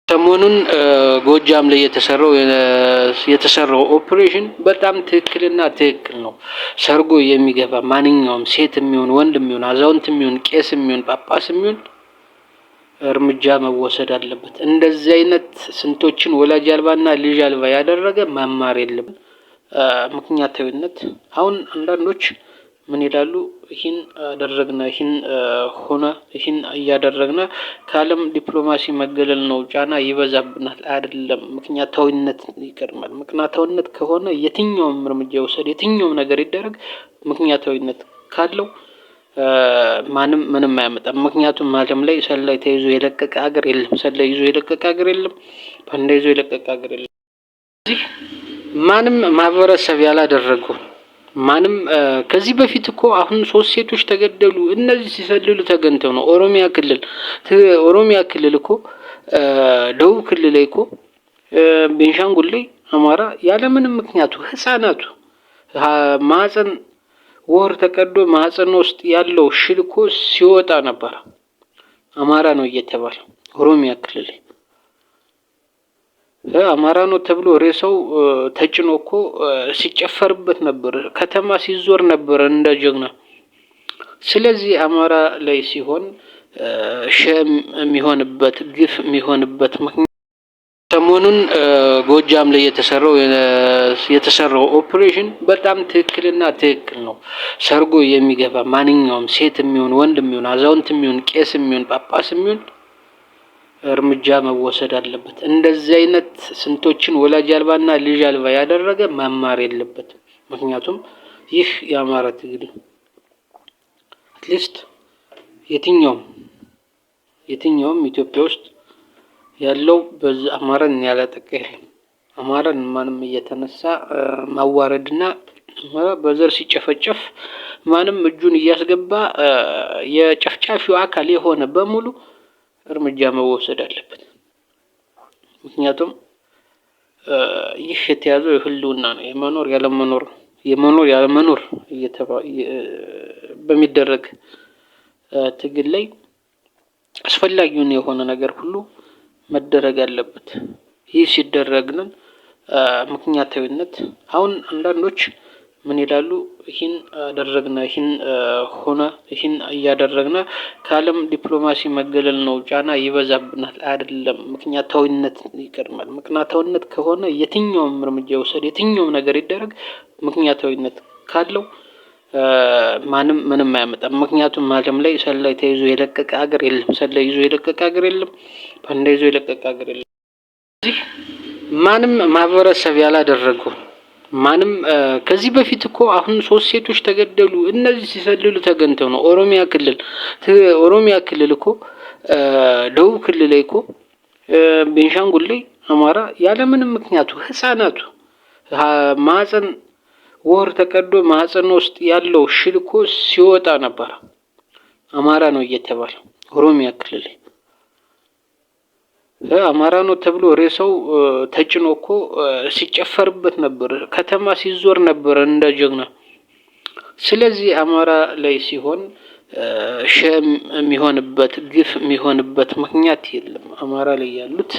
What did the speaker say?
ሰሞኑን ጎጃም ላይ የተሰራው ኦፕሬሽን በጣም ትክክልና ትክክል ነው። ሰርጎ የሚገባ ማንኛውም ሴት የሚሆን ወንድ የሚሆን አዛውንት የሚሆን ቄስ የሚሆን ጳጳስ የሚሆን እርምጃ መወሰድ አለበት። እንደዚህ አይነት ስንቶችን ወላጅ አልባና ልጅ አልባ ያደረገ መማር የለም። ምክንያታዊነት አሁን አንዳንዶች ምን ይላሉ? ይህን አደረግነ ይህን ሆነ ይህን እያደረግነ ከዓለም ዲፕሎማሲ መገለል ነው፣ ጫና ይበዛብናል። አይደለም፣ ምክንያታዊነት ይቀድማል። ምክንያታዊነት ከሆነ የትኛውም እርምጃ ይወሰድ፣ የትኛውም ነገር ይደረግ፣ ምክንያታዊነት ካለው ማንም ምንም አያመጣም። ምክንያቱም ዓለም ላይ ሰላይ ተይዞ የለቀቀ ሀገር የለም። ሰላይ ይዞ የለቀቀ ሀገር የለም። ባንዳ ይዞ የለቀቀ ሀገር የለም። እዚህ ማንም ማህበረሰብ ያላደረገው ማንም ከዚህ በፊት እኮ አሁን 3 ሴቶች ተገደሉ። እነዚህ ሲሰልሉ ተገንተው ነው። ኦሮሚያ ክልል እኮ ደቡብ ክልል ላይ እኮ ቤንሻንጉል ላይ አማራ ያለምንም ምክንያቱ ህፃናቱ ማህፀን ወር ተቀዶ ማህፀን ውስጥ ያለው ሽል እኮ ሲወጣ ነበር። አማራ ነው እየተባለ ኦሮሚያ ክልል አማራ ነው ተብሎ ሬሳው ተጭኖ እኮ ሲጨፈርበት ነበር። ከተማ ሲዞር ነበር እንደ ጀግና። ስለዚህ አማራ ላይ ሲሆን ሸም የሚሆንበት ግፍ የሚሆንበት ምክንያት ሰሞኑን ጎጃም ላይ የተሰራው ኦፕሬሽን በጣም ትክክልና ትክክል ነው። ሰርጎ የሚገባ ማንኛውም ሴት የሚሆን ወንድ የሚሆን አዛውንት የሚሆን ቄስ የሚሆን ጳጳስ የሚሆን እርምጃ መወሰድ አለበት። እንደዚህ አይነት ስንቶችን ወላጅ አልባና ልጅ አልባ ያደረገ መማር የለበትም። ምክንያቱም ይህ የአማራ ትግል ነው። አትሊስት የትኛውም ኢትዮጵያ ውስጥ ያለው በዚህ አማራን ያላጠቃ የለም። አማራን ማንም እየተነሳ ማዋረድና በዘር ሲጨፈጨፍ ማንም እጁን እያስገባ የጨፍጫፊው አካል የሆነ በሙሉ እርምጃ መወሰድ አለበት። ምክንያቱም ይህ የተያዘው የህልውና ነው፣ የመኖር ያለመኖር በሚደረግ ትግል ላይ አስፈላጊውን የሆነ ነገር ሁሉ መደረግ አለበት። ይህ ሲደረግልን ምክንያታዊነት አሁን አንዳንዶች ምን ይላሉ? ይህን አደረግነ ይህን ሆነ ይህን እያደረግነ ከዓለም ዲፕሎማሲ መገለል ነው፣ ጫና ይበዛብናል። አይደለም፣ ምክንያታዊነት ይቀድማል። ምክንያታዊነት ከሆነ የትኛውም እርምጃ ይወሰድ፣ የትኛውም ነገር ይደረግ፣ ምክንያታዊነት ካለው ማንም ምንም አያመጣም። ምክንያቱም ዓለም ላይ ሰላይ ተይዞ የለቀቀ ሀገር የለም። ሰላይ ይዞ የለቀቀ ሀገር የለም። ባንዳ ይዞ የለቀቀ ሀገር የለም። እዚህ ማንም ማህበረሰብ ያላደረገው ማንም ከዚህ በፊት እኮ አሁን 3 ሴቶች ተገደሉ። እነዚህ ሲሰልሉ ተገንተው ነው። ኦሮሚያ ክልል እኮ ደቡብ ክልል ላይ እኮ ቤንሻንጉል ላይ አማራ ያለምንም ምክንያቱ ህፃናቱ ማህፀን ወር ተቀዶ ማህፀን ውስጥ ያለው ሽል እኮ ሲወጣ ነበር። አማራ ነው እየተባለ ኦሮሚያ ክልል አማራ ነው ተብሎ ሬሳው ተጭኖ እኮ ሲጨፈርበት ነበር። ከተማ ሲዞር ነበር እንደ ጀግና። ስለዚህ አማራ ላይ ሲሆን ሸም የሚሆንበት ግፍ የሚሆንበት ምክንያት የለም። አማራ ላይ ያሉት